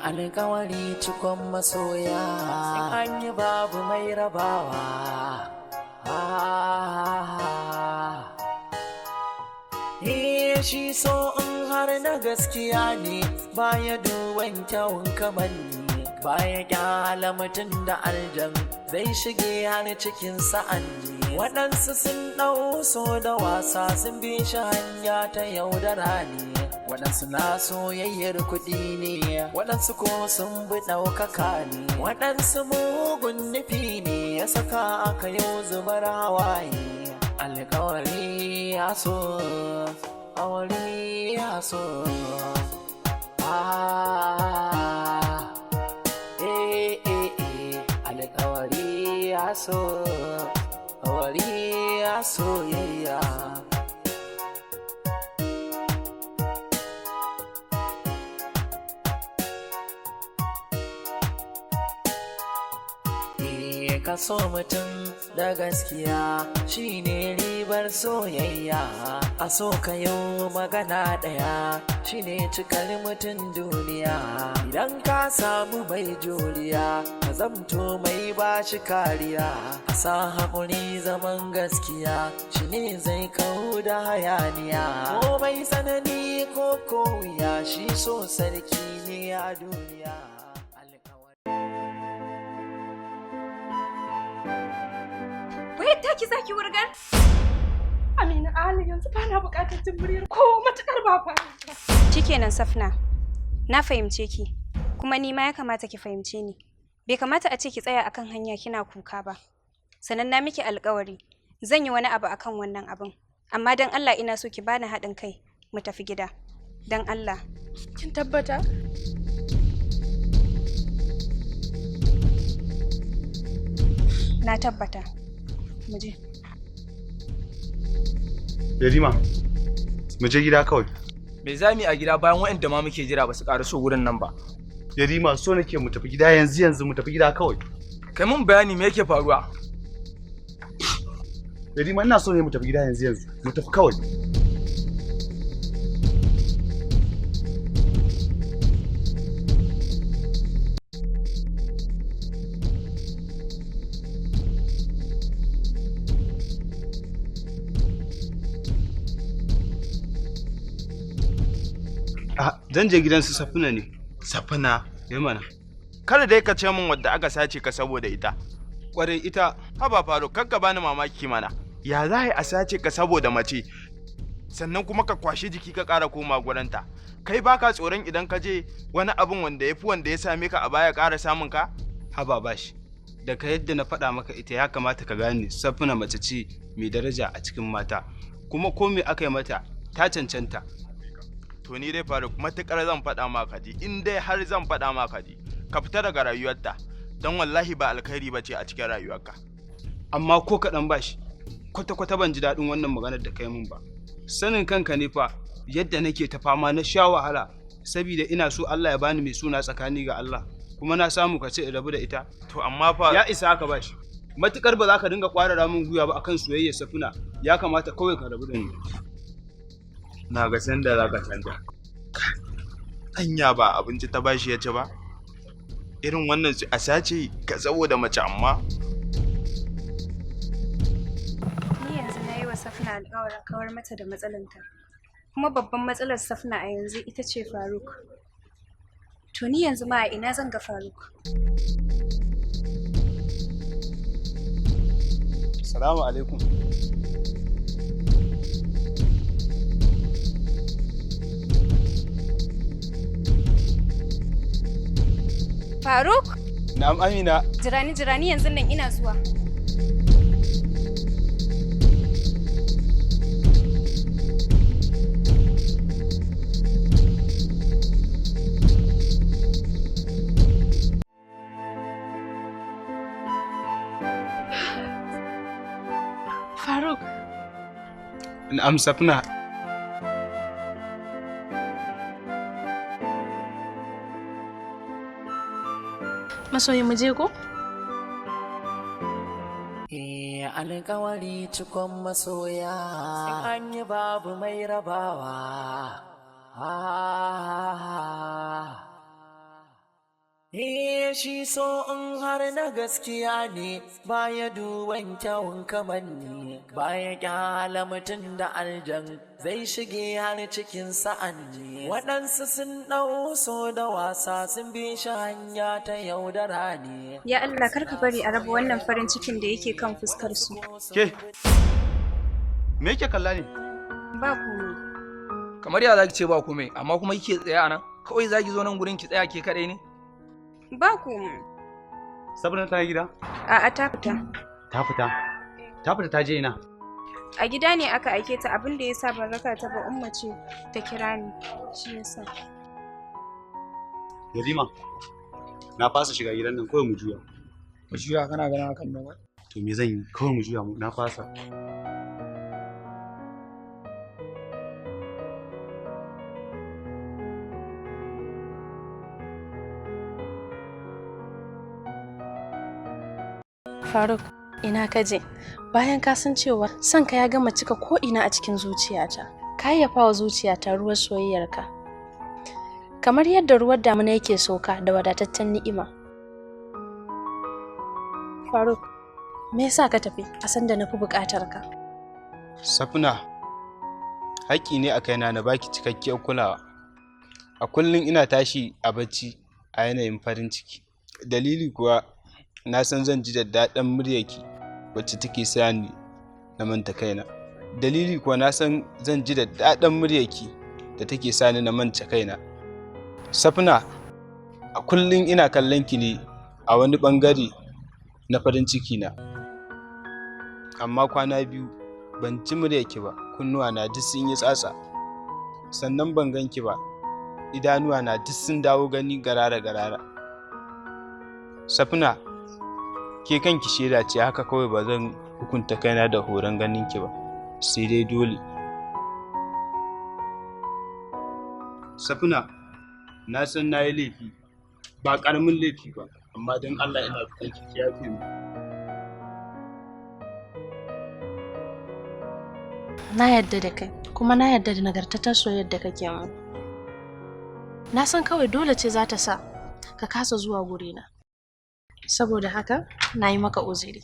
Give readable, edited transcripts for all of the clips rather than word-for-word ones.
Alkawari cikon masoya, an yi babu mai rabawa. Shi so in har na gaskiya ne, baya duban kyawun kamanni, baya kyala mutum da aljan zai shige har cikin sa'anni. Waɗansu sun ɗau so da wasa sun bi shi hanya ta yaudara ne, waɗansu na soyayyar kuɗi ne, waɗansu ko sun bi ɗaukaka ne, waɗansu mugun nufi ne ya saka aka yau zubar hawaye. Alkawari ya so, alkawari ya so, alkawari ya so, alkawari ya soyayya. Ka so mutum da gaskiya shine ribar soyayya, a so ka yau magana ɗaya shine cikar mutum duniya. Idan ka samu mai juriya ka zamto mai bashi kariya, a sa haƙuri zaman gaskiya shine zai kau da hayaniya. Ko mai tsanani ko wuya shi so sarki ne a duniya. Wai ta ki zaki wurgar? Amina, a halin yanzu ba na buƙatar jin muryar ko matuƙar ba fa. Shikenan Safna, na fahimce ki, kuma ni ma ya kamata ki fahimce ni. Bai kamata a ce ki tsaya akan hanya kina kuka ba. Sannan na miki alƙawari, zan yi wani abu akan wannan abin. Amma dan Allah ina so ki bani haɗin kai mu tafi gida. Dan Allah. Kin tabbata? Na tabbata. Muje. Yarima, mu je gida kawai. Me za mu yi a gida bayan waɗanda ma muke jira ba su ƙara so wurin nan ba? Yarima, so nake mu tafi gida yanzu mu tafi gida kawai. Kai mun bayani me yake faruwa? Yarima, ina so ne mu tafi gida yanzu mu tafi kawai. Zan je gidan su Safina ne. Safina? Mana. Kada dai ka ce min wadda aka sace ka saboda ita. Kwarai ita. Haba Faruk, kakka bani mamaki mana. Ya za a sace ka saboda mace? Sannan kuma ka kwashi jiki ka ƙara koma gurinta. Kai baka tsoron idan ka je wani abin wanda ya fi wanda ya same ka a baya ƙara samun ka? Haba bashi. Daga yadda na faɗa maka ita ya kamata ka gane Safina mace ce mai daraja a cikin mata. Kuma ko me aka yi mata ta cancanta. To ni dai Faruk, matuƙar zan faɗa maka ji, in dai har zan faɗa maka ji, ka fita daga rayuwarta, don wallahi ba alkhairi ba ce a cikin rayuwarka. Amma ko kaɗan bashi, kwata-kwata ban ji daɗin wannan maganar da kai min ba. Sanin kanka ne fa yadda nake ta fama na sha wahala, saboda ina so Allah ya bani mai suna tsakani ga Allah, kuma na samu ka ce in rabu da ita. To amma fa ya isa haka bashi. Matuƙar ba za ka dinga ƙwarara min gwiwa ba akan soyayyar Safina, ya kamata kawai ka rabu da ni. Na ga sanda za ka canja. Anya ba abinci ta bashi ya ci ba? Irin wannan a sace ka saboda mace amma? Ni yanzu na yi wa Safna alƙawarin kawar mata da matsalanta. Kuma babban matsalar Safna a yanzu ita ce Faruk. To ni yanzu ma a ina zan ga Faruk? Assalamu alaikum. Faruk? Na'am Amina. Jirani yanzu nan ina zuwa. Faruk. Na'am Safina. Masoyi mu je ko? Alkawari cikon masoya, an yi babu mai rabawa. Shi so in har na gaskiya ne baya duban kyawun kamanni baya kyala mutum da aljan zai shige har cikin sa'anni waɗansu sun ɗau so da wasa sun bi shi hanya ta yaudara ne. Ya Allah kar ka bari a raba wannan farin cikin da yake kan fuskar su. Ke, me yake kalla ne? Ba komai. Kamar ya zaki ce ba komai, amma kuma kike tsaya anan? Kawai zaki zo nan gurin ki tsaya ke kadai ne? Ba komai. Sabna ta gida? A'a ta fita. Ta fita? Ta fita ta je ina? A gida ne aka aike ta abin da yasa ban raka ta ba umma ce ta kira ni. Shi yasa. Yarima, na fasa shiga gidan nan kawai mu juya. Mu juya kana ganin hakan ne ba? To me zan yi? Kawai mu juya na fasa. Faruk, ina ka je? Bayan ka san cewa son ka ya gama cika ko ina a cikin zuciyata. Ka yayyafa wa zuciyata ruwan soyayyarka. Kamar yadda ruwan damuna yake sauka da wadataccen ni'ima. Faruk, me yasa ka tafi a san da nafi buƙatar ka? Safna, haƙƙi ne a kaina na baki cikakkiyar kulawa. A kullum ina tashi a bacci a yanayin farin ciki. Dalili kuwa na san zan ji daddaɗan muryarki wacce take sa ni na manta kaina. Dalili kuwa na san zan ji daddaɗan muryarki da take sa ni na manta kaina. Safna, a kullum ina kallon ki ne a wani ɓangare na farin ciki na. Amma kwana biyu ban ji muryarki ba, kunnuwa na duk sun yi tsatsa. Sannan ban ganki ba, idanuwa na duk sun dawo gani garara-garara. Safna, ke kanki shaida ce haka kawai ba zan hukunta kaina da horon ganinki ba, sai dai dole. Safna, na san na yi laifi, ba ƙaramin laifi ba, amma don Allah ina roƙon ki yafe mu. Na yarda da kai, kuma na yarda da nagartatar soyayyar da kake mu. Na san kawai dole ce za ta sa ka kasa zuwa gurina. Saboda haka na yi maka uzuri.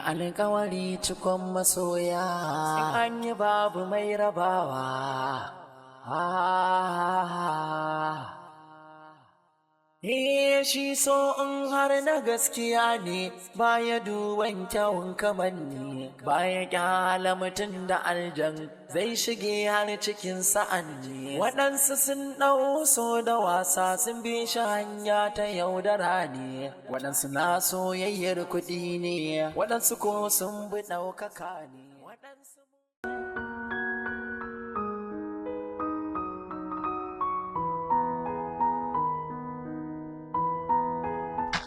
Alkawari cikon masoya an yi babu mai rabawa. Shi so in har na gaskiya ne baya duban kyawun kamanni baya kyala mutum da aljan zai shige har cikin sa'anni waɗansu sun ɗau so da wasa sun bi shi hanya ta yaudara ne waɗansu na soyayyar kuɗi ne waɗansu ko sun bi ɗaukaka ne waɗansu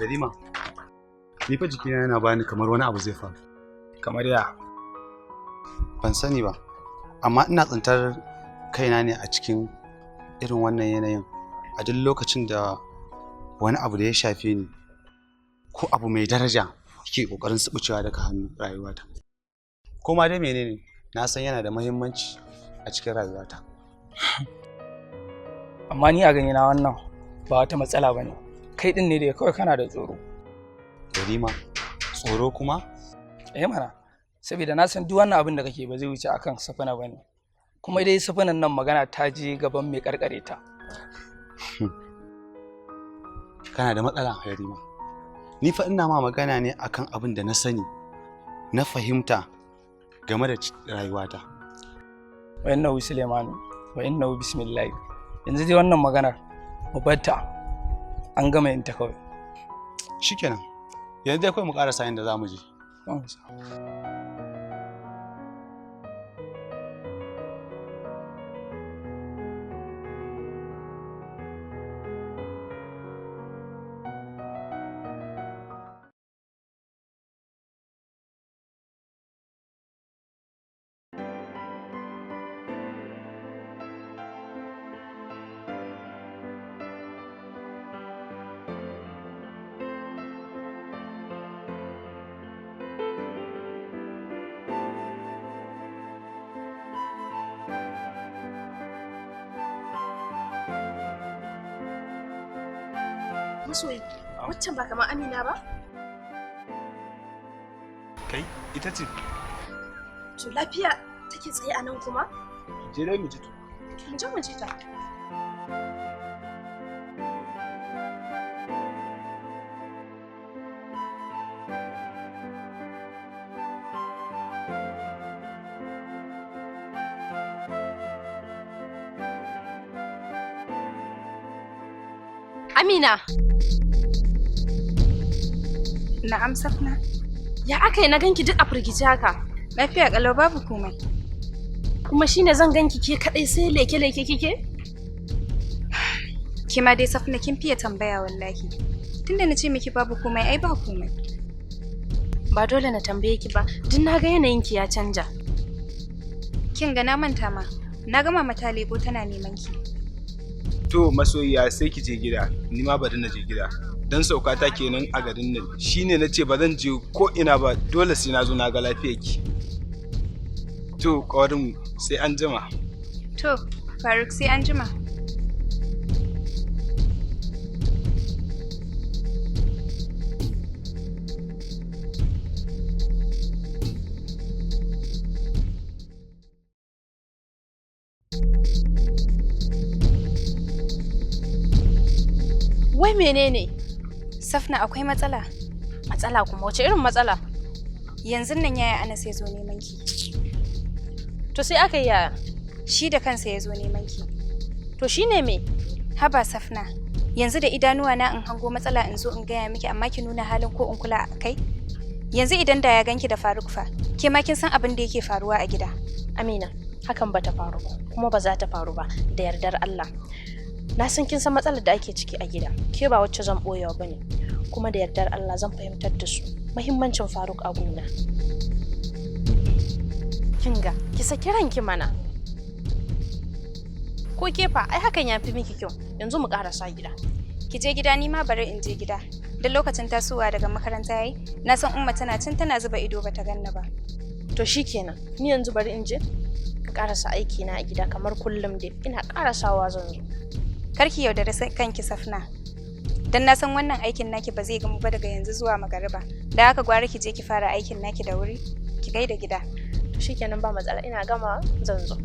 Yarima, ni fa jikina yana bani kamar wani abu zai faru. Kamar ya? Ban sani ba, amma ina tsintar kaina ne a cikin irin wannan yanayin a duk lokacin da wani abu da ya shafe ni ko abu mai daraja yake kokarin subucewa daga hannun rayuwata. Ko ma dai menene, na san yana da muhimmanci a cikin rayuwata. Amma ni a gani na wannan ba wata matsala bane. Kai din ne da kawai kana da tsoro. Yarima, tsoro kuma? Mana, saboda na san duk wannan abin da kake ba zai wuce akan Safina bane. Kuma dai Safinan nan magana ta je gaban mai karkare ta. Kana da matsala, Yarima. Ni fa ina ma magana ne akan abin da na sani, na fahimta game da rayuwata. Wa innahu Suleimanu, wa innahu bismillah. Yanzu dai wannan maganar mu batta. An gama yin ta kawai. Shikenan. Yanzu dai kawai mu ƙarasa inda za mu je. Masoyi, waccan ba kamar Amina ba? Kai, ita ce. To lafiya take tsaye a nan kuma? Je dai mu ji to. Mu je mu ji ta. Amina! Na'am Safna. Ya aka yi na ganki duk a firgice haka? Lafiya kalau babu komai. Kuma shine zan ganki ke kadai sai leke-leke kike? Kima dai Safna kin fiye tambaya wallahi. Tunda na ce miki babu komai ai ba komai. Ba dole na tambaye ki ba, duk na ga yanayinki ya canja. Kin ga na manta ma. Na gama mata lebo tana neman ki. To masoyiya sai ki je gida, ni ma bari na je gida. Dan sauka ta kenan a garin nan. Shine nace ba zan je ko ina ba, dole sai na zo na ga lafiyarki. To kawarin sai an jima. To Faruk sai an jima. Wai menene? Safna akwai matsala. Matsala kuma wace irin matsala? Yanzu nan yaya Anas ya zo neman ki. To sai aka yi yaya? Shi da kansa ya zo neman ki. To shine me? Haba Safna, yanzu da idanuwa na in hango matsala in zo in gaya miki amma ki nuna halin ko in kula a kai? Yanzu idan da ya ganki da Faruk fa, ke ma kin san abin da yake faruwa a gida. Amina, hakan bata faru ba, kuma ba za ta faru ba da yardar Allah. Na san kin san matsalar da ake ciki a gida. Ke ba wacce zan boyewa bane. Kuma da yardar Allah zan fahimtar da su muhimmancin Faruk a gona. Kinga, ki saki ranki mana. Ko ke fa ai hakan yafi miki kyau. Yanzu mu karasa gida. Ki je gida ni ma bari in je gida. Da lokacin tasowa daga makaranta yayi, na san Umma tana cin tana zuba ido bata ganna ba. To shikenan. Ni yanzu bari in je ka karasa aiki na a gida kamar kullum dai. Ina karasawa zan zo. Karki yaudare kanki Safna. Dan na san wannan aikin naki ba zai gamu ba daga yanzu zuwa magariba. Da haka gwara ki je ki fara aikin naki da wuri. Ki gaida gida. To shikenan ba matsala ina gama zan zo.